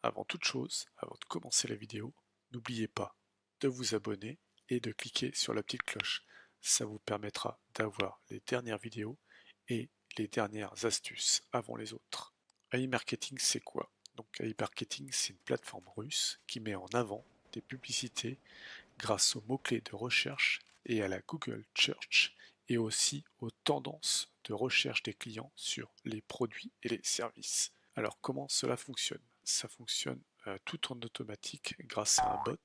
Avant toute chose, avant de commencer la vidéo, n'oubliez pas de vous abonner et de cliquer sur la petite cloche. Ça vous permettra d'avoir les dernières vidéos et les dernières astuces avant les autres. AI Marketing, c'est quoi? Donc AI Marketing, c'est une plateforme russe qui met en avant des publicités grâce aux mots-clés de recherche et à la Google Search et aussi aux tendances de recherche des clients sur les produits et les services. Alors comment cela fonctionne? Ça fonctionne tout en automatique grâce à un bot.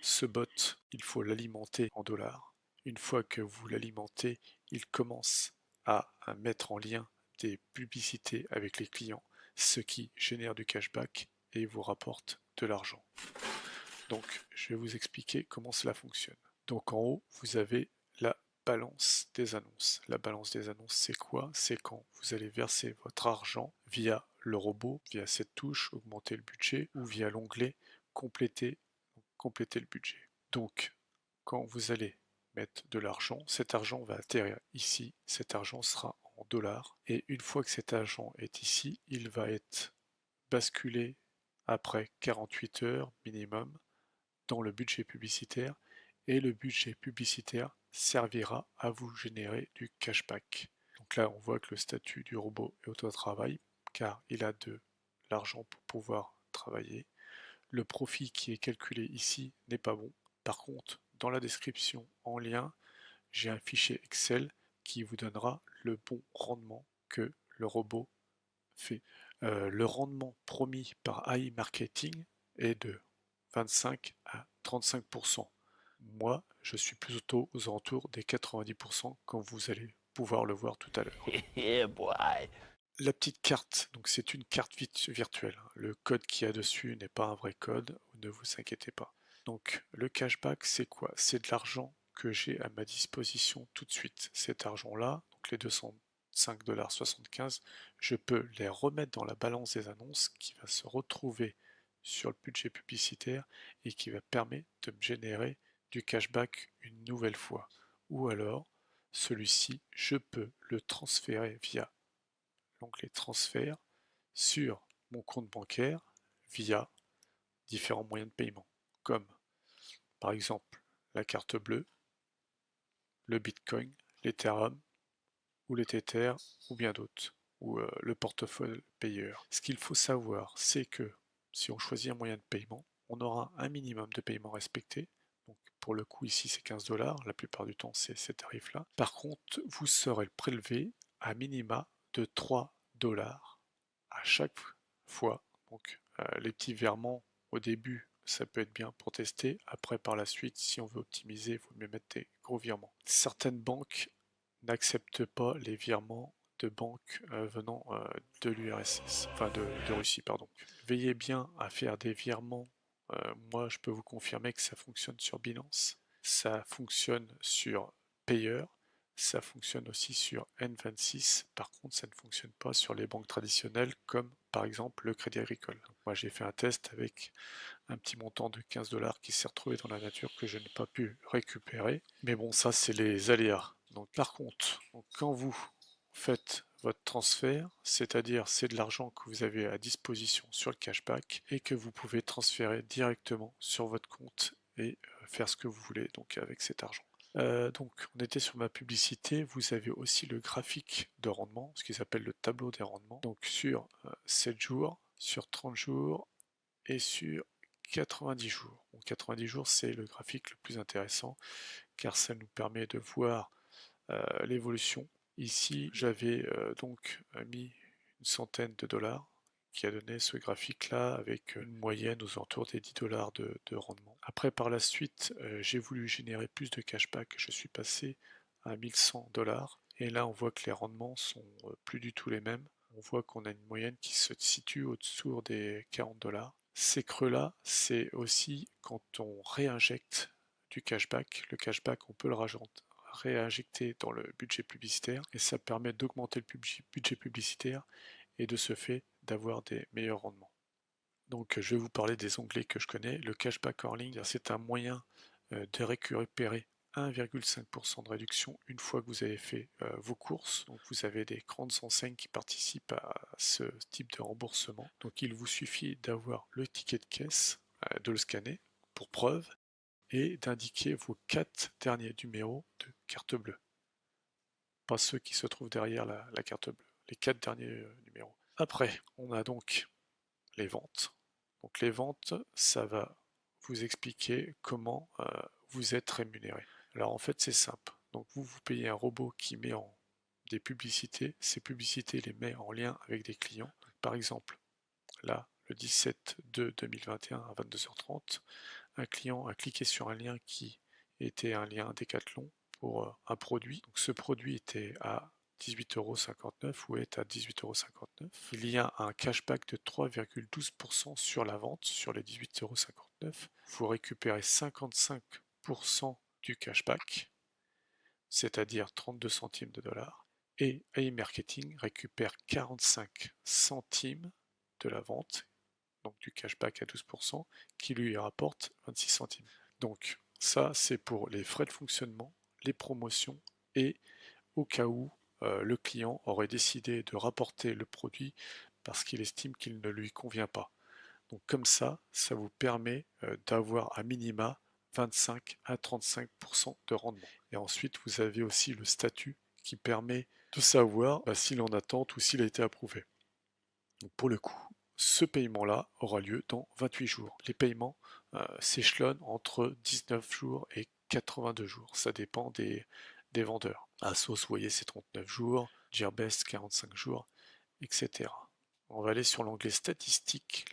Ce bot, il faut l'alimenter en dollars. Une fois que vous l'alimentez, il commence à mettre en lien des publicités avec les clients, ce qui génère du cashback et vous rapporte de l'argent. Donc, je vais vous expliquer comment cela fonctionne. Donc, en haut, vous avez la balance des annonces. La balance des annonces, c'est quoi? C'est quand vous allez verser votre argent via le robot, via cette touche, augmenter le budget, ou via l'onglet compléter, compléter le budget. Donc, quand vous allez mettre de l'argent, cet argent va atterrir ici, cet argent sera en dollars, et une fois que cet argent est ici, il va être basculé après 48 heures minimum dans le budget publicitaire et le budget publicitaire servira à vous générer du cashback. Donc là, on voit que le statut du robot est auto-travail car il a de l'argent pour pouvoir travailler. Le profit qui est calculé ici n'est pas bon. Par contre, dans la description en lien, j'ai un fichier Excel qui vous donnera le bon rendement que le robot fait. Le rendement promis par AI Marketing est de 25 à 35%. Moi, je suis plutôt aux alentours des 90% comme vous allez pouvoir le voir tout à l'heure. Yeah, boy. La petite carte, donc c'est une carte virtuelle. Le code qu'il y a dessus n'est pas un vrai code, ne vous inquiétez pas. Donc le cashback, c'est quoi? C'est de l'argent que j'ai à ma disposition tout de suite. Cet argent-là, donc les 205,75 $, je peux les remettre dans la balance des annonces qui va se retrouver sur le budget publicitaire et qui va permettre de me générer du cashback une nouvelle fois. Ou alors, celui-ci, je peux le transférer via l'onglet transfert sur mon compte bancaire via différents moyens de paiement, comme par exemple la carte bleue, le Bitcoin, l'Ethereum ou les Tether ou bien d'autres, ou le portefeuille payeur. Ce qu'il faut savoir, c'est que si on choisit un moyen de paiement, on aura un minimum de paiement respecté. Donc pour le coup ici c'est 15 $, la plupart du temps c'est ces tarifs-là. Par contre, vous serez prélevé à minima de 3 $ à chaque fois. Donc les petits virements au début, ça peut être bien pour tester. Après, par la suite, si on veut optimiser, il faut mieux mettre des gros virements. Certaines banques n'acceptent pas les virements de banques venant de l'URSS, enfin de Russie, pardon. Veillez bien à faire des virements. Moi, je peux vous confirmer que ça fonctionne sur Binance, ça fonctionne sur Payer, ça fonctionne aussi sur N26. Par contre, ça ne fonctionne pas sur les banques traditionnelles comme par exemple le Crédit Agricole. Donc, moi, j'ai fait un test avec un petit montant de 15 $ qui s'est retrouvé dans la nature que je n'ai pas pu récupérer. Mais bon, ça, c'est les aléas. Donc, par contre, quand vous faites votre transfert, c'est-à-dire c'est de l'argent que vous avez à disposition sur le cashback et que vous pouvez transférer directement sur votre compte et faire ce que vous voulez donc avec cet argent. Donc on était sur ma publicité, vous avez aussi le graphique de rendement, ce qui s'appelle le tableau des rendements, donc sur 7 jours, sur 30 jours et sur 90 jours. Donc 90 jours c'est le graphique le plus intéressant car ça nous permet de voir l'évolution. Ici j'avais donc mis une centaine de dollars qui a donné ce graphique là avec une moyenne aux alentours des 10 $ de rendement. Après par la suite j'ai voulu générer plus de cashback, je suis passé à 1100 $ et là on voit que les rendements sont plus du tout les mêmes. On voit qu'on a une moyenne qui se situe au-dessous des 40 $. Ces creux là c'est aussi quand on réinjecte du cashback. Le cashback on peut le réinjecter dans le budget publicitaire et ça permet d'augmenter le budget publicitaire et de ce fait d'avoir des meilleurs rendements. Donc je vais vous parler des onglets que je connais. Le cashback earning, c'est un moyen de récupérer 1,5% de réduction une fois que vous avez fait vos courses. Donc vous avez des grandes enseignes qui participent à ce type de remboursement. Donc il vous suffit d'avoir le ticket de caisse, de le scanner pour preuve et d'indiquer vos 4 derniers numéros de carte bleue. Pas ceux qui se trouvent derrière la carte bleue, les 4 derniers numéros. Après, on a donc les ventes. Donc les ventes, ça va vous expliquer comment vous êtes rémunéré. Alors en fait c'est simple. Donc vous payez un robot qui met en des publicités. Ces publicités les met en lien avec des clients. Donc, par exemple, là, le 17/2/2021 à 22h30, un client a cliqué sur un lien qui était un lien Decathlon pour un produit. Donc ce produit était à 18,59 € ou est à 18,59 €. Il y a un cashback de 3,12% sur la vente, sur les 18,59 €. Vous récupérez 55% du cashback, c'est-à-dire 32 centimes de dollars. Et iMarketing récupère 45 centimes de la vente, donc du cashback à 12%, qui lui rapporte 26 centimes. Donc ça, c'est pour les frais de fonctionnement, les promotions et au cas où le client aurait décidé de rapporter le produit parce qu'il estime qu'il ne lui convient pas. Donc comme ça vous permet d'avoir à minima 25 à 35% de rendement. Et ensuite, vous avez aussi le statut qui permet de savoir s'il est en attente ou s'il a été approuvé. Donc pour le coup, ce paiement-là aura lieu dans 28 jours. Les paiements s'échelonnent entre 19 jours et 82 jours. Ça dépend des vendeurs. Asos, vous voyez, c'est 39 jours, Gearbest 45 jours, etc. On va aller sur l'onglet statistique.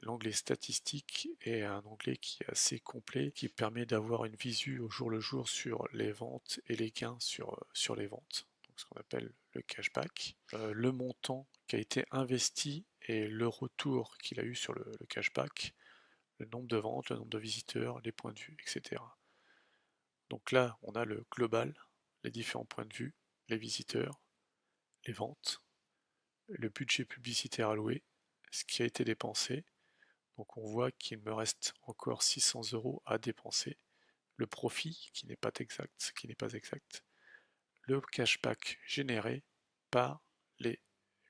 L'onglet statistique est un onglet qui est assez complet, qui permet d'avoir une visu au jour le jour sur les ventes et les gains sur les ventes. Donc ce qu'on appelle le cashback. Le montant qui a été investi et le retour qu'il a eu sur le cashback, le nombre de ventes, le nombre de visiteurs, les points de vue, etc. Donc là, on a le global, les différents points de vue, les visiteurs, les ventes, le budget publicitaire alloué, ce qui a été dépensé. Donc on voit qu'il me reste encore 600 € à dépenser. Le profit qui n'est pas exact, le cashback généré par les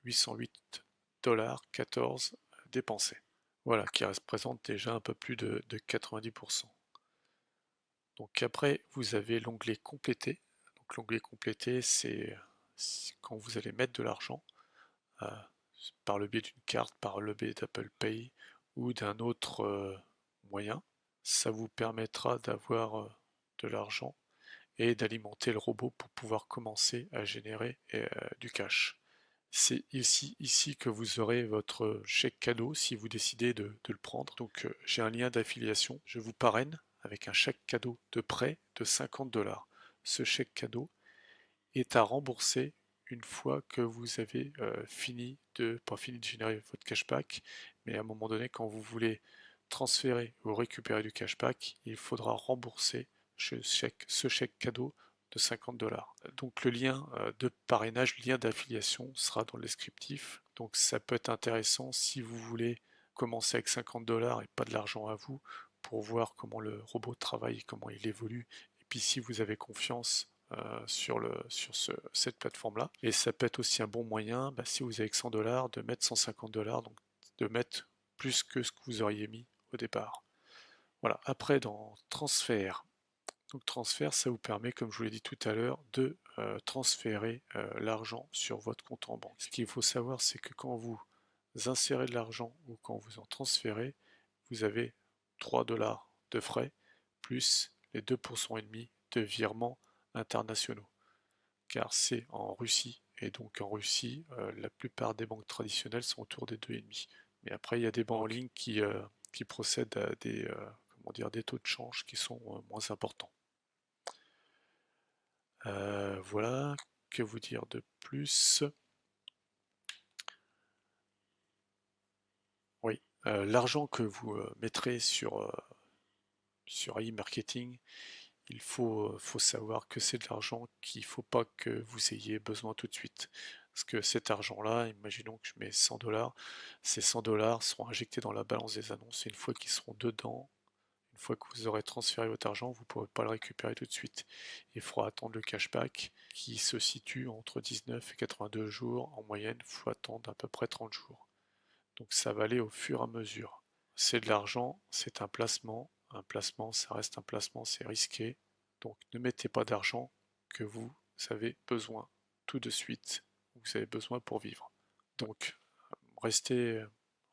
808,14 $ dépensés. Voilà, qui représente déjà un peu plus de 90%. Donc après, vous avez l'onglet compléter. Donc l'onglet compléter, c'est quand vous allez mettre de l'argent euh, par le biais d'une carte, par le biais d'Apple Pay ou d'un autre moyen. Ça vous permettra d'avoir de l'argent et d'alimenter le robot pour pouvoir commencer à générer du cash. C'est ici que vous aurez votre chèque cadeau si vous décidez de le prendre. Donc j'ai un lien d'affiliation, je vous parraine avec un chèque cadeau de prêt de 50 $. Ce chèque cadeau est à rembourser une fois que vous avez pas fini de générer votre cashback, mais à un moment donné, quand vous voulez transférer ou récupérer du cashback, il faudra rembourser ce chèque cadeau de 50 $. Donc le lien de parrainage, le lien d'affiliation sera dans le descriptif. Donc ça peut être intéressant si vous voulez commencer avec 50 $ et pas de l'argent à vous pour voir comment le robot travaille, comment il évolue. Et puis si vous avez confiance sur cette plateforme-là. Et ça peut être aussi un bon moyen, si vous avez que 100 $, de mettre 150 $, donc de mettre plus que ce que vous auriez mis au départ. Voilà, après dans transfert. Donc transfert, ça vous permet, comme je vous l'ai dit tout à l'heure, de transférer l'argent sur votre compte en banque. Ce qu'il faut savoir, c'est que quand vous insérez de l'argent ou quand vous en transférez, vous avez 3 $ de frais plus les 2,5% de virements internationaux, car c'est en Russie, et donc en Russie, la plupart des banques traditionnelles sont autour des 2,5. Mais après, il y a des banques en ligne qui procèdent à des taux de change qui sont moins importants. Voilà, que vous dire de plus? Oui, l'argent que vous mettrez sur e-marketing, il faut savoir que c'est de l'argent qu'il ne faut pas que vous ayez besoin tout de suite. Parce que cet argent-là, imaginons que je mets 100 $, ces 100 $ seront injectés dans la balance des annonces et une fois qu'ils seront dedans, une fois que vous aurez transféré votre argent, vous ne pourrez pas le récupérer tout de suite. Il faudra attendre le cashback qui se situe entre 19 et 82 jours en moyenne, il faut attendre à peu près 30 jours. Donc ça va aller au fur et à mesure. C'est de l'argent, c'est un placement. Un placement, ça reste un placement, c'est risqué. Donc ne mettez pas d'argent que vous avez besoin tout de suite, vous avez besoin pour vivre. Donc restez,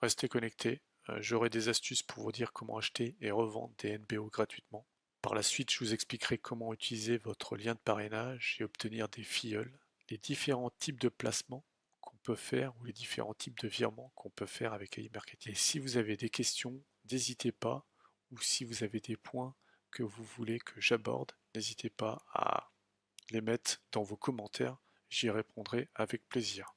restez connectés. J'aurai des astuces pour vous dire comment acheter et revendre des NBO gratuitement. Par la suite, je vous expliquerai comment utiliser votre lien de parrainage et obtenir des filleuls, les différents types de placements qu'on peut faire ou les différents types de virements qu'on peut faire avec AI Marketing. Et si vous avez des questions, n'hésitez pas, ou si vous avez des points que vous voulez que j'aborde, n'hésitez pas à les mettre dans vos commentaires, j'y répondrai avec plaisir.